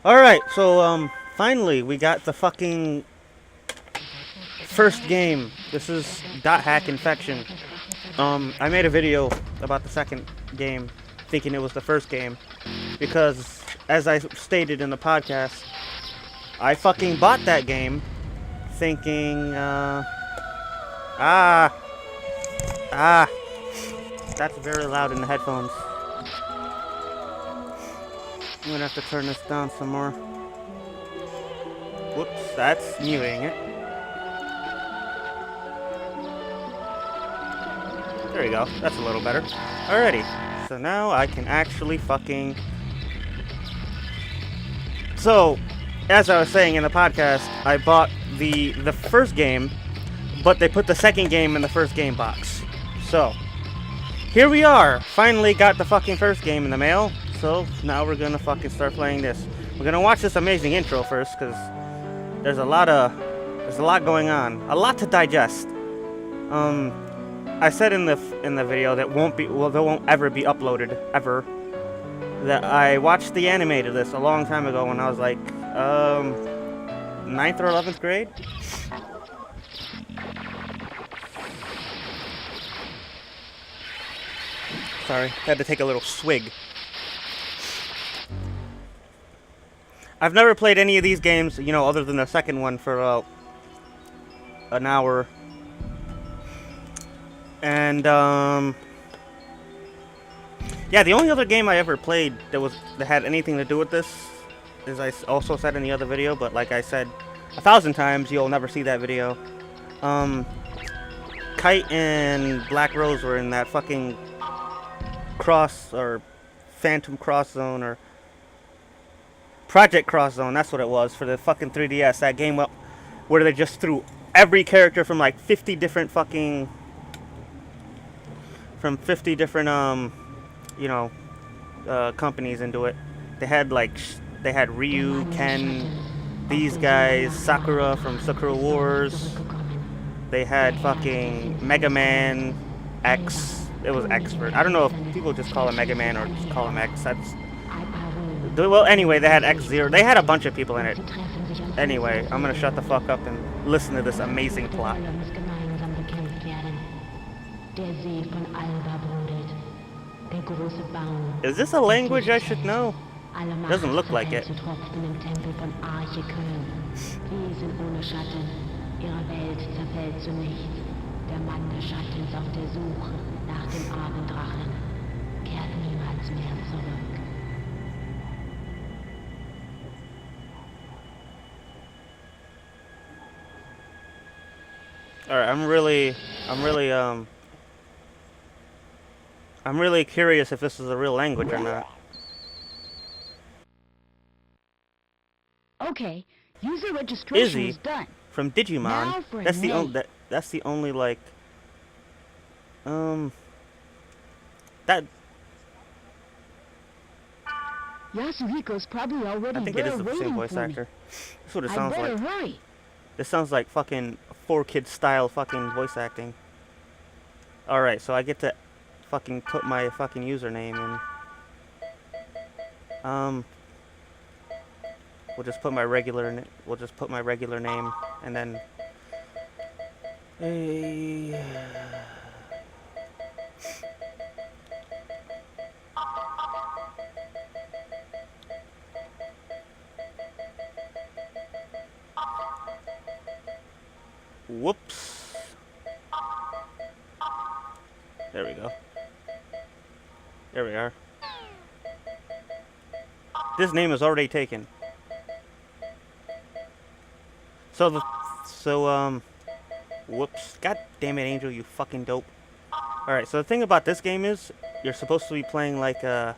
Alright, so, finally, we got the fucking first game. This is Dot Hack Infection. I made a video about the second game, thinking it was the first game, because, as I stated in the podcast, I fucking bought that game, thinking, that's very loud in the headphones. I'm gonna have to turn this down some more. Whoops, that's muting it. There you go, that's a little better. Alrighty, so now I can actually fucking... So, as I was saying in the podcast, I bought the first game, but they put the second game in the first game box. So, here we are, finally got the fucking first game in the mail. So now we're gonna fucking start playing this. We're gonna watch this amazing intro first, cause there's a lot going on, a lot to digest. I said in the video that there won't ever be uploaded ever. That I watched the anime to this a long time ago when I was like 9th or 11th grade. Sorry, had to take a little swig. I've never played any of these games, you know, other than the second one for an hour. And yeah, the only other game I ever played that had anything to do with this, as I also said in the other video, but like I said 1,000 times, you'll never see that video. Kite and Black Rose were in that fucking Cross or Phantom Cross Zone or Project Cross Zone, that's what it was, for the fucking 3DS. That game where they just threw every character from like 50 different fucking... From 50 different, you know, companies into it. They had Ryu, Ken, these guys, Sakura from Sakura Wars. They had fucking Mega Man X. It was X. I don't know if people just call him Mega Man or just call him X. Well, anyway, they had X-Zero. They had a bunch of people in it. Anyway, I'm gonna shut the fuck up and listen to this amazing plot. Is this a language I should know? Doesn't look like it. Alright, I'm really curious if this is a real language or not. Okay, user registration is done. From Digimon. That's the only like that Yasuhiko's probably already I think it is the same voice actor. That's what it sounds like. Hurry. This sounds like fucking 4Kids style fucking voice acting. Alright, so I get to fucking put my fucking username in. We'll just put my regular name, and then whoops. There we go. There we are. This name is already taken. Whoops. God damn it, Angel, you fucking dope. Alright, so the thing about this game is, you're supposed to be playing like an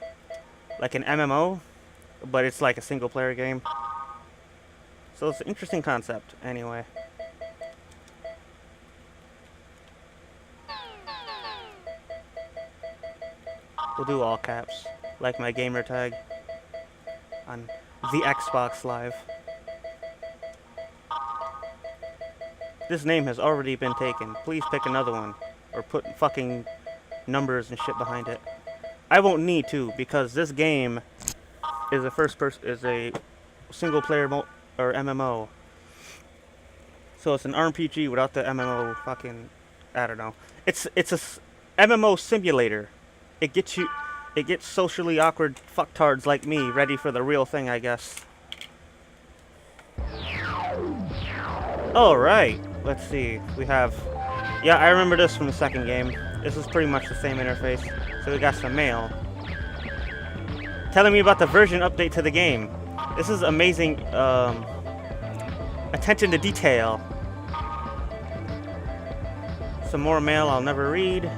MMO, but it's like a single player game. So it's an interesting concept, anyway. We'll do all caps, like my gamer tag on the Xbox Live. This name has already been taken. Please pick another one. Or put fucking numbers and shit behind it. I won't need to, because this game is a single player or MMO. So it's an RPG without the MMO fucking, I don't know. It's a MMO simulator. It gets socially awkward fucktards like me ready for the real thing, I guess. Alright, let's see. We have, yeah, I remember this from the second game. This is pretty much the same interface. So we got some mail. Telling me about the version update to the game. This is amazing, attention to detail. Some more mail I'll never read.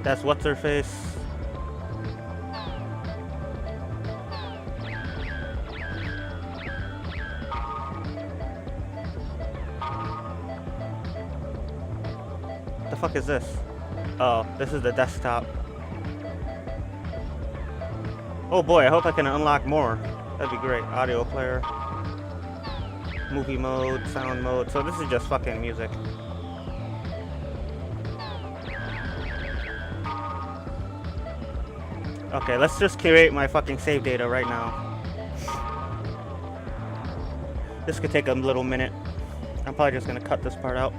That's what's her face. What the fuck is this? Oh, this is the desktop. Oh boy, I hope I can unlock more. That'd be great. Audio player. Movie mode, sound mode. So this is just fucking music. Okay, let's just create my fucking save data right now. This could take a little minute. I'm probably just gonna cut this part out.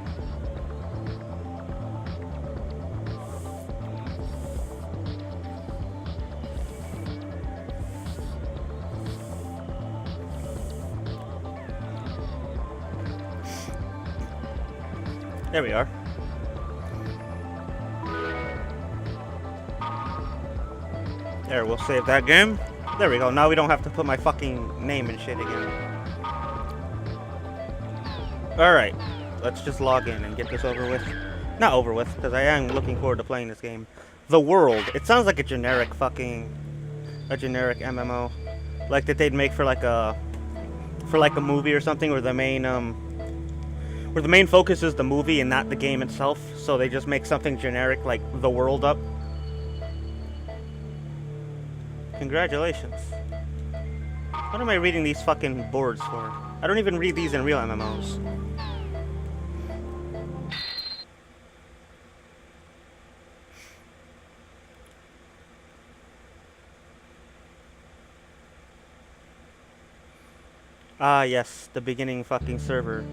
There we are. There, we'll save that game. There we go. Now we don't have to put my fucking name and shit again. Alright. Let's just log in and get this over with. Not over with, because I am looking forward to playing this game. The World. It sounds like a generic MMO. Like that they'd make for like a movie or something, where the main focus is the movie and not the game itself, so they just make something generic like The World up. Congratulations. What am I reading these fucking boards for? I don't even read these in real MMOs. Ah yes, the beginning fucking server.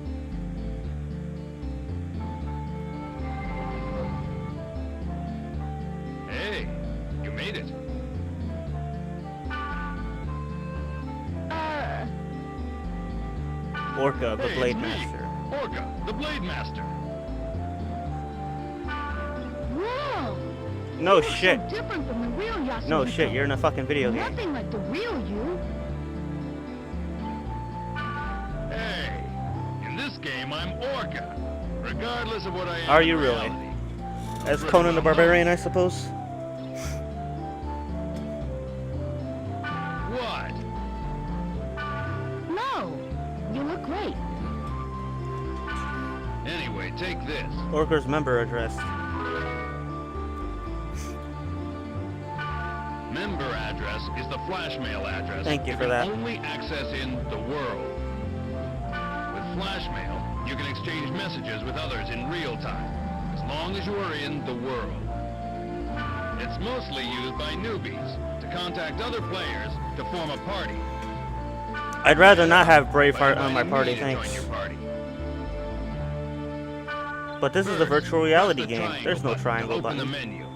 Orca, the Blade Master. Orca, the Blade Master. Whoa! No You look shit. So different from the real Yasuhiko. No shit, you're in a fucking video game. Nothing like the real you. Hey, in this game I'm Orca, regardless of what I am. Are you in really? reality. As Conan the Barbarian, I suppose? What? No, you look great. Anyway, take this. Orca's member address. Member address is the flash mail address. Thank you for can that. only access in the world. With flash mail, you can exchange messages with others in real time, as long as you are in the world. It's mostly used by newbies to contact other players to form a party. I'd rather not have By Braveheart on my inviting party, me to join thanks. your party. But this is a First, virtual press reality the game. triangle There's no button to triangle open the button. menu.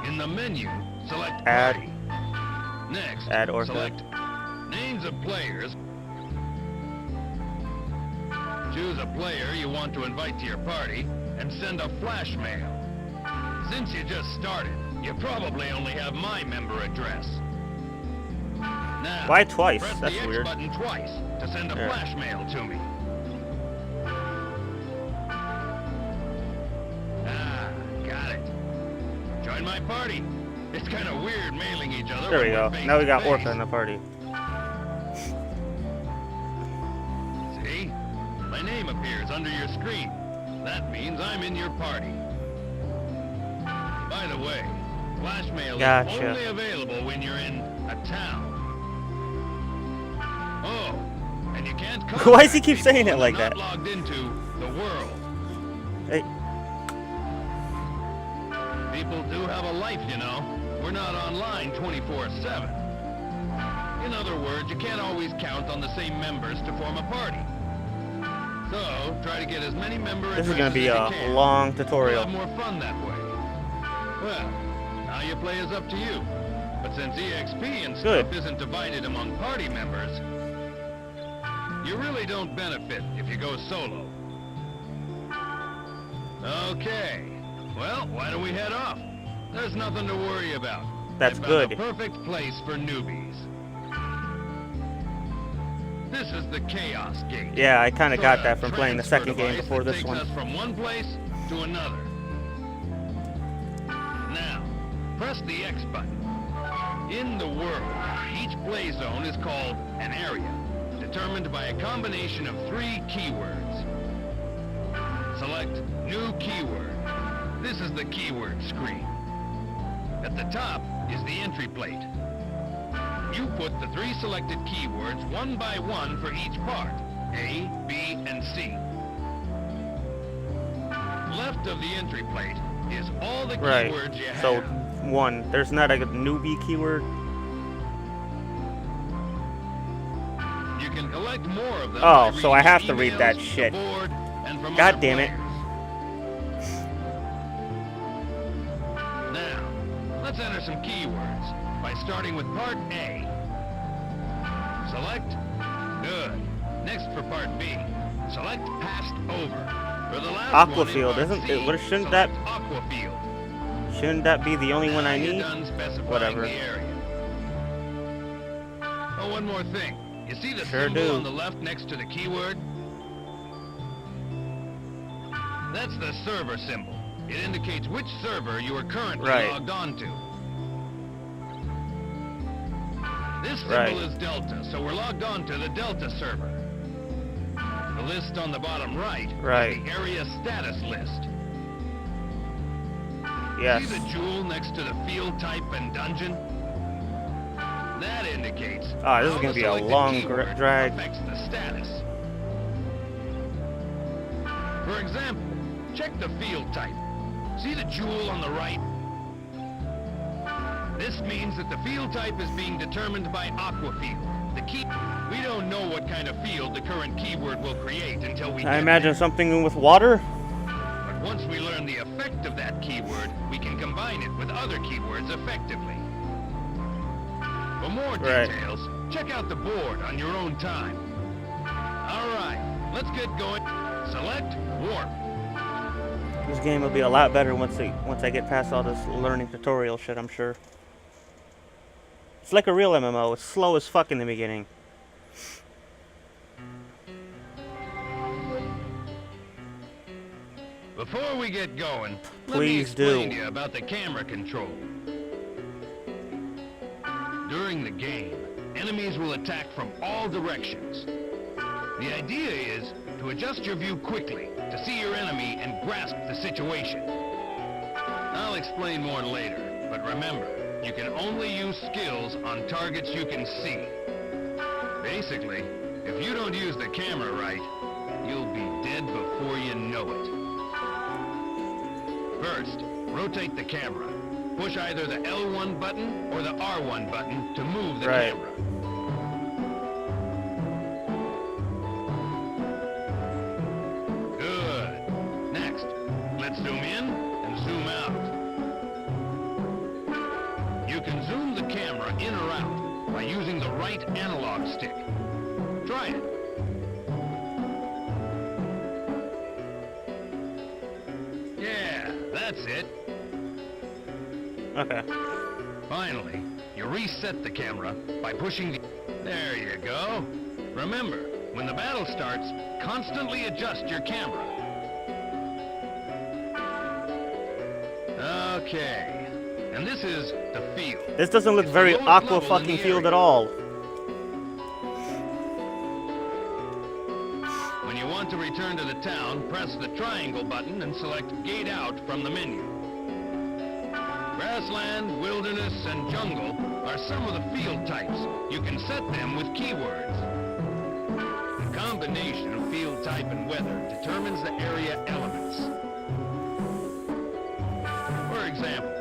In the menu, select Add. Party. Next, Add Orca. select Names of Players. Choose a player you want to invite to your party, and send a flash mail. Since you just started, you probably only have my member address. Now, Why twice? press That's the X weird. button twice to send a There. flash mail to me. Ah, got it. Join my party. It's kind of weird mailing each other. There we when go. we're Now we got face-to-face. Orca in the party. See? My name appears under your screen. That means I'm in your party. By the way, flash mail Gotcha. is only available when you're in a town. Oh, and you can't Why does he keep contact saying people it like when that? they're not logged into the world. Hey, People do have a life, you know. We're not online 24/7. In other words, you can't always count on the same members to form a party. So, try to get as many members this is gonna be as a you can. long You'll tutorial. have more fun that way. Well, how you play is up to you. But since EXP and stuff Good. isn't divided among party members, you really don't benefit if you go solo. Okay. Well, why don't we head off? There's nothing to worry about. That's I found good. The perfect place for newbies. This is the Chaos Gate. Yeah, I kind of got Sort of that from playing the transfer second game device before that this takes one. us from one place to another. Now, press the X button. In the world, each play zone is called an area, determined by a combination of 3 keywords. Select New Keyword. This is the keyword screen. At the top is the entry plate. You put the 3 selected keywords one by one for each part, A, B, and C. Left of the entry plate is all the Right. keywords you have. So, 1. There's not a newbie keyword. You can collect more of them. Oh, by so I reading have the to read emails, that the shit. board, and from God other damn it. players. Now, let's enter some keywords by starting with part A. Select. Good. Next for part B. Select passed over. For the last one in Aquafield, part isn't C, it? What shouldn't that? select Aquafield. Shouldn't that be the only one I Now you're need? done specifying Whatever. the area. Oh, one more thing. You see the Sure symbol do. on the left next to the keyword? That's the server symbol. It indicates which server you are currently Right. logged on to. This symbol Right. is Delta, so we're logged on to the Delta server. The list on the bottom right Right. is the area status list. Yes. See the jewel next to the field type and dungeon? That indicates Ah, this is how gonna the be a selected long keyword drag. affects the status. For example, check the field type. See the jewel on the right? This means that the field type is being determined by Aquafield. The key. We don't know what kind of field the current keyword will create until we I get imagine there. something with water. But once we learn the effect of that keyword, we can combine it with other keywords effectively. For more Right. details, check out the board on your own time. All right, let's get going. Select Warp. This game will be a lot better once I get past all this learning tutorial shit, I'm sure. It's like a real MMO. It's slow as fuck in the beginning. Before we get going, let me Please explain do. to you about the camera control. During the game, enemies will attack from all directions. The idea is to adjust your view quickly to see your enemy and grasp the situation. I'll explain more later, but remember, you can only use skills on targets you can see. Basically, if you don't use the camera right, you'll be dead before you know it. First, rotate the camera. Push either the L1 button or the R1 button to move the Right. camera. Good. Next, let's zoom in and zoom out. You can zoom the camera in or out by using the right analog stick. Try it. Yeah, that's it. Okay. Finally, you reset the camera by pushing the... There you go. Remember, when the battle starts, constantly adjust your camera. Okay. And this is the field. This doesn't look It's very the lowest Aqua level in fucking the field area. at all. When you want to return to the town, press the triangle button and select Gate Out from the menu. Grassland, wilderness, and jungle are some of the field types. You can set them with keywords. The combination of field type and weather determines the area elements. For example,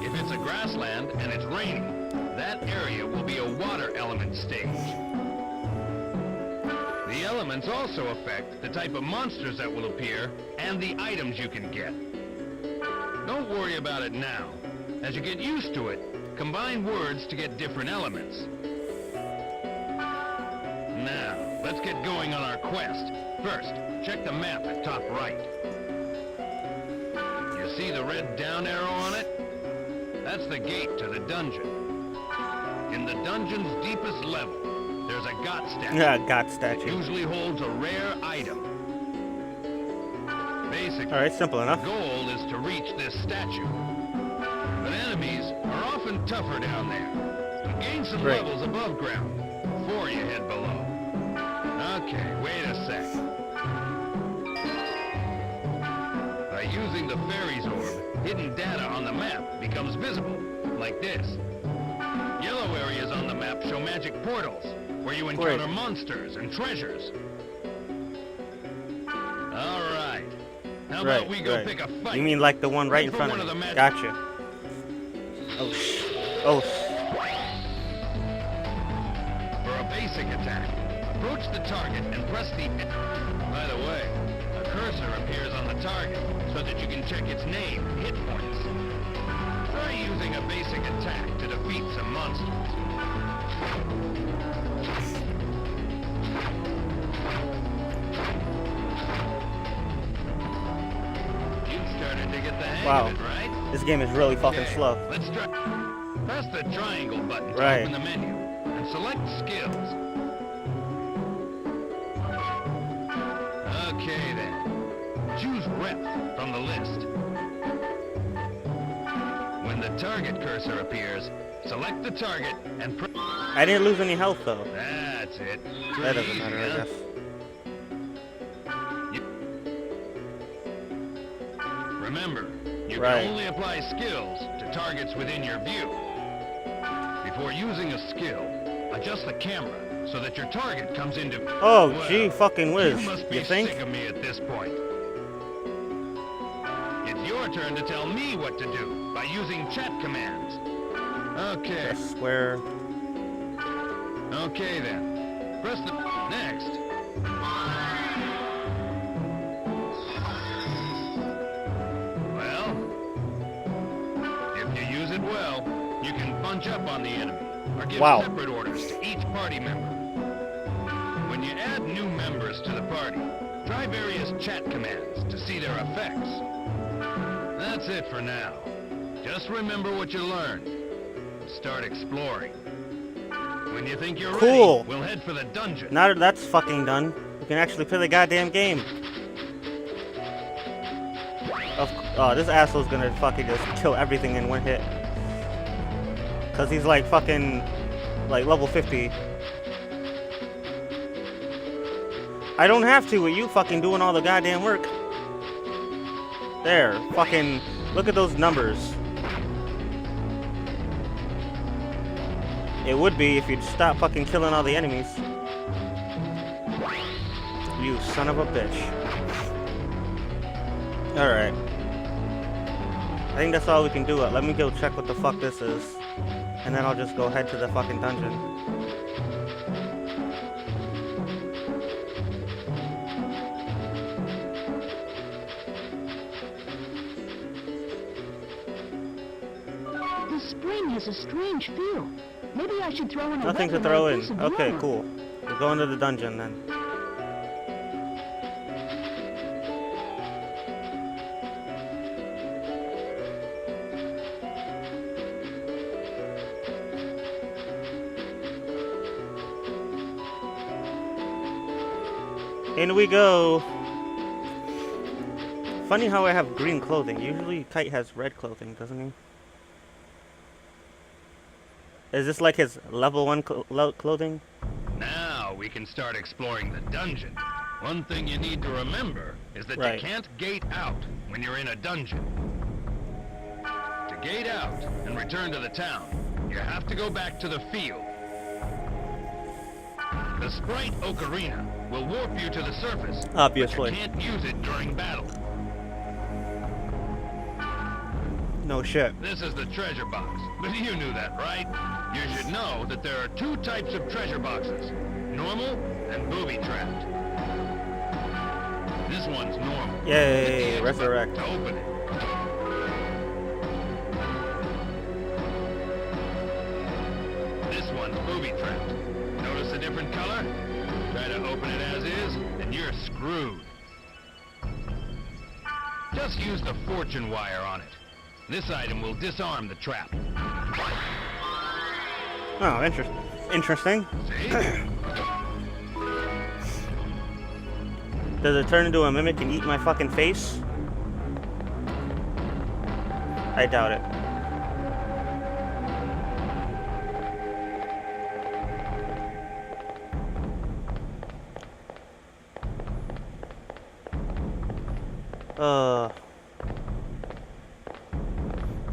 if it's a grassland and it's raining, that area will be a water element stage. The elements also affect the type of monsters that will appear and the items you can get. Don't worry about it now. As you get used to it, combine words to get different elements. Now, let's get going on our quest. First, check the map at top right. You see the red down arrow on it? That's the gate to the dungeon. In the dungeon's deepest level, there's a God statue. Yeah, God It statue. usually holds a rare item. Basically, Alright, simple enough. the goal is to reach this statue. But enemies are often tougher down there. So gain some Great. levels above ground before you head below. Okay, wait a sec. By using the fairy's orb, hidden data on the map becomes visible, like this. Yellow areas on the map show magic portals, where you encounter monsters and treasures. All right. How about we go pick a fight? You mean like the one right in For front one of of me? the magic- Gotcha. Oh. For a basic attack, approach the target and press the... By the way, a cursor appears on the target so that you can check its name and hit points. Try using a basic attack to defeat some monsters. You've started to get the hang Wow. of it, right? This game is really fucking Okay, slow. Let's try. Press the triangle button to Right. open the menu and select skills. Okay then. Choose rep from the list. When the target cursor appears, select the target and press. I didn't lose any health though. That's it. That Pretty doesn't easy, matter, I huh? guess. Remember, you Right. can only apply skills to targets within your view. Before using a skill, adjust the camera so that your target comes into... Oh, Well, gee fucking whiz. You must be You think? sick of me at this point. It's your turn to tell me what to do by using chat commands. Okay. Press square. Okay then. Press the... Next. Well, if you use it well, you can bunch up on the enemy, or give Wow. separate orders to each party member. When you add new members to the party, try various chat commands to see their effects. That's it for now. Just remember what you learned. Start exploring. When you think you're Cool. ready, we'll head for the dungeon. Now that that's fucking done, we can actually play the goddamn game. Oh, this asshole's gonna fucking just kill everything in one hit. Cause he's like fucking, like level 50. I don't have to with you fucking doing all the goddamn work. There, fucking, look at those numbers. It would be if you'd stop fucking killing all the enemies. You son of a bitch. Alright. I think that's all we can do. Let me go check what the fuck this is. And then I'll just go head to the fucking dungeon. This spring has a strange feel. Maybe I should throw in a Nothing to weapon throw like in. this of Okay, armor. cool. We'll go into the dungeon then. In we go. Funny how I have green clothing. Usually Kite has red clothing, doesn't he? Is this like his level 1 clothing? Now we can start exploring the dungeon. One thing you need to remember is that Right. you can't gate out when you're in a dungeon. To gate out and return to the town, you have to go back to the field. The Sprite Ocarina will warp you to the surface. Obviously. But you can't use it during battle. No shit. This is the treasure box, but you knew that, right? You should know that there are two types of treasure boxes, normal and booby-trapped. This one's normal. Yay, Hit the X button resurrect. to open it. This one's booby-trapped. Notice a different color? Try to open it as is, and you're screwed. Just use the fortune wire on it. This item will disarm the trap. Oh, interesting. See? Does it turn into a mimic and eat my fucking face? I doubt it.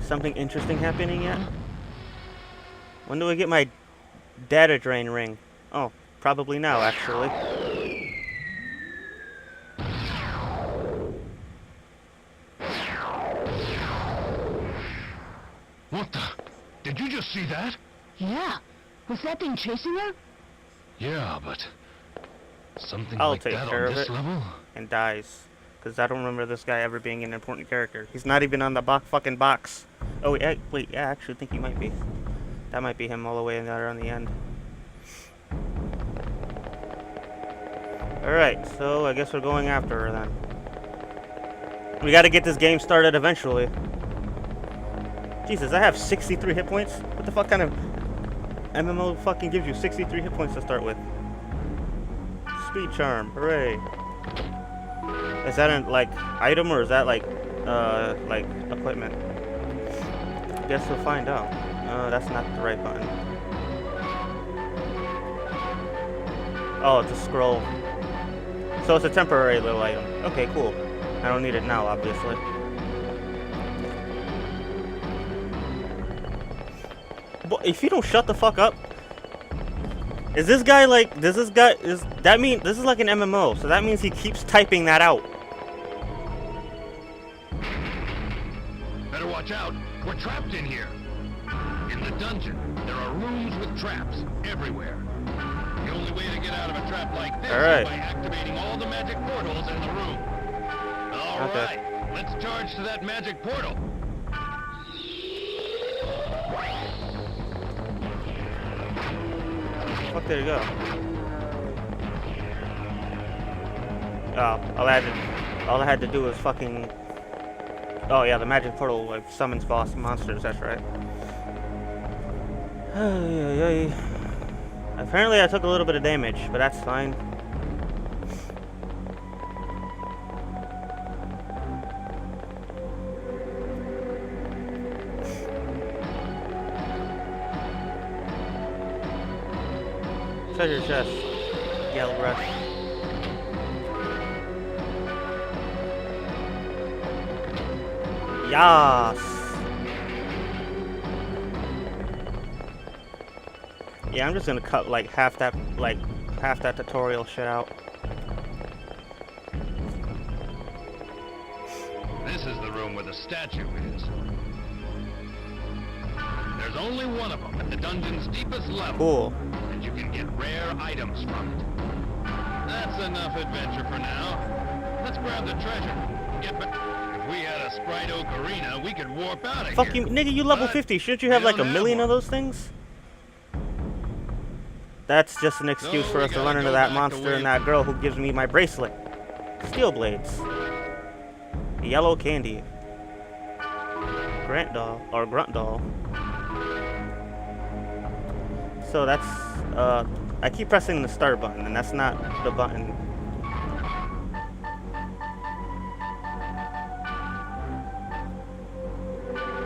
Something interesting happening yet? When do I get my data drain ring? Oh, probably now, actually. What the? Did you just see that? Yeah. Was that thing chasing her? Yeah, but something I'll like take that care on of this it. level? And dies. Because I don't remember this guy ever being an important character. He's not even on the fucking box. Oh, wait, yeah, I actually think he might be. That might be him all the way in there on the end. Alright, so I guess we're going after her then. We gotta get this game started eventually. Jesus, I have 63 hit points? What the fuck kind of MMO fucking gives you 63 hit points to start with? Speed charm, hooray. Is that an, like, item or is that, like equipment? Guess we'll find out. That's not the right button. Oh, it's a scroll. So it's a temporary little item. Okay, cool. I don't need it now, obviously. But if you don't shut the fuck up, is this guy like? Does this guy is that mean this is like an MMO? So that means he keeps typing that out. Better watch out. We're trapped in here. In the dungeon, there are rooms with traps everywhere. The only way to get out of a trap like this All right. is by activating all the magic portals in the room. All Okay. right, let's charge to that magic portal. Fuck, there you go. Oh, all I had to do was fucking. Oh yeah, the magic portal like summons boss monsters. That's right. Apparently, I took a little bit of damage, but that's fine. Treasure chest. Yell rush. Yas. Yeah, I'm just gonna cut like half that tutorial shit out. This is the room where the statue is. There's only one of them at the dungeon's deepest level. Cool. And you can get rare items from it. That's enough adventure for now. Let's grab the treasure. Get back. If we had a Sprite Ocarina, we could warp out of Fuck here. you, nigga, you level But 50. Shouldn't you have we like a don't have million of one. those things? That's just an excuse No, for we us to gotta run into go that back to monster and Wave- that girl who gives me my bracelet. Steel blades. Yellow candy. Grunt doll. So that's, I keep pressing the start button and that's not the button.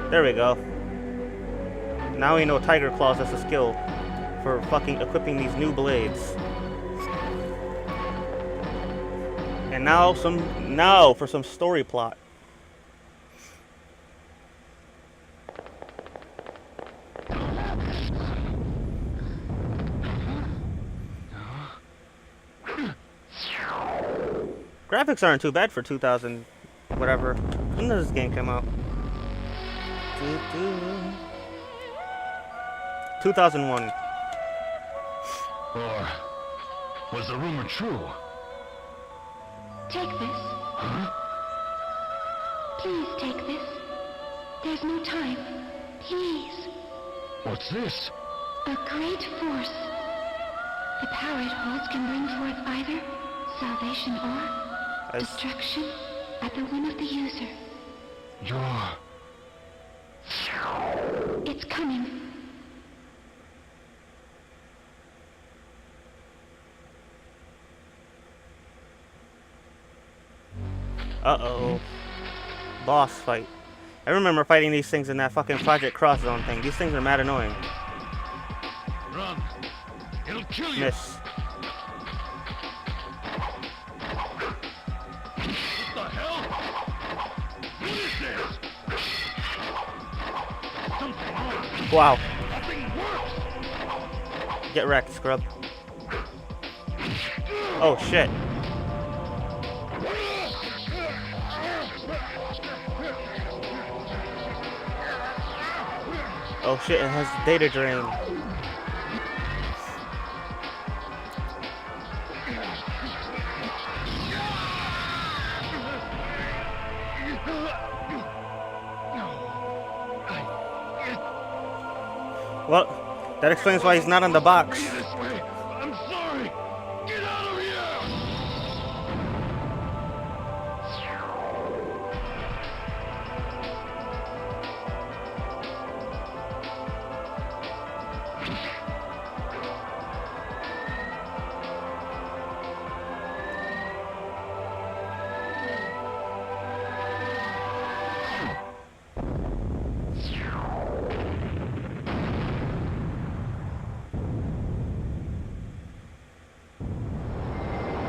There we go. Now we know Tiger Claws has a skill for fucking equipping these new blades. And now for some story plot. Graphics aren't too bad for 2000, whatever. When did this game come out? 2001. Or was the rumor true? Take this. Huh? Please take this. There's no time. Please. What's this? A great force. The power it holds can bring forth either salvation or destruction at the whim of the user. You're... It's coming. Uh-oh. Boss fight. I remember fighting these things in that fucking Project Cross Zone thing. These things are mad annoying. Run. It'll kill you. Miss. What the hell? What is this? Something wrong. Wow. Nothing works. Get wrecked, scrub. Oh, shit. Oh shit, it has data drain. Well, that explains why he's not on the box. This way. I'm sorry. Get out of here.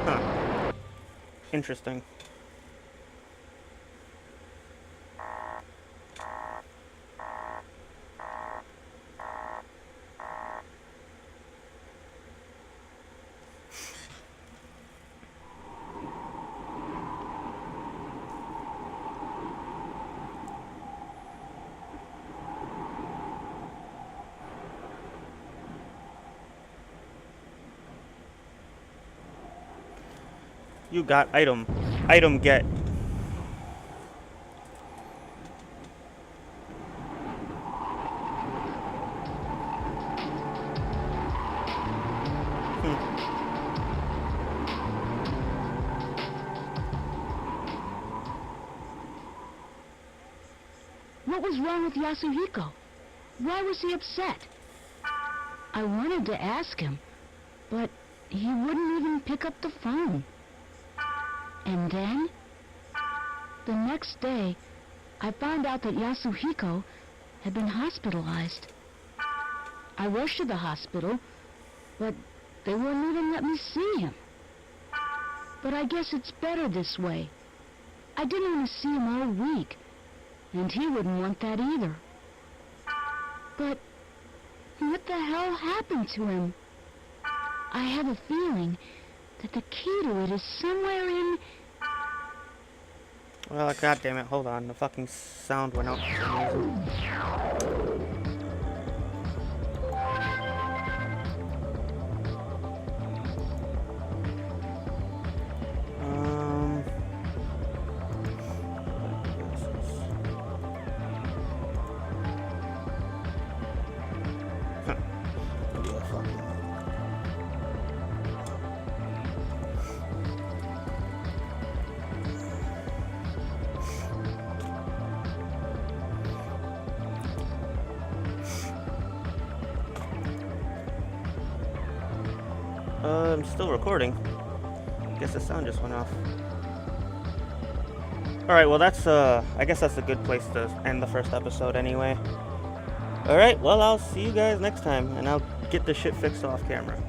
Huh. Interesting. You got item. Item get. What was wrong with Yasuhiko? Why was he upset? I wanted to ask him, but he wouldn't even pick up the phone. And then, the next day, I found out that Yasuhiko had been hospitalized. I rushed to the hospital, but they wouldn't even let me see him. But I guess it's better this way. I didn't want to see him all week, and he wouldn't want that either. But what the hell happened to him? I have a feeling that the key to it is somewhere in... Well, god damn it, hold on. The fucking sound went out for some reason. I'm still recording. Guess the sound just went off. Alright, well that's, I guess that's a good place to end the first episode anyway. Alright, well I'll see you guys next time, and I'll get this shit fixed off camera.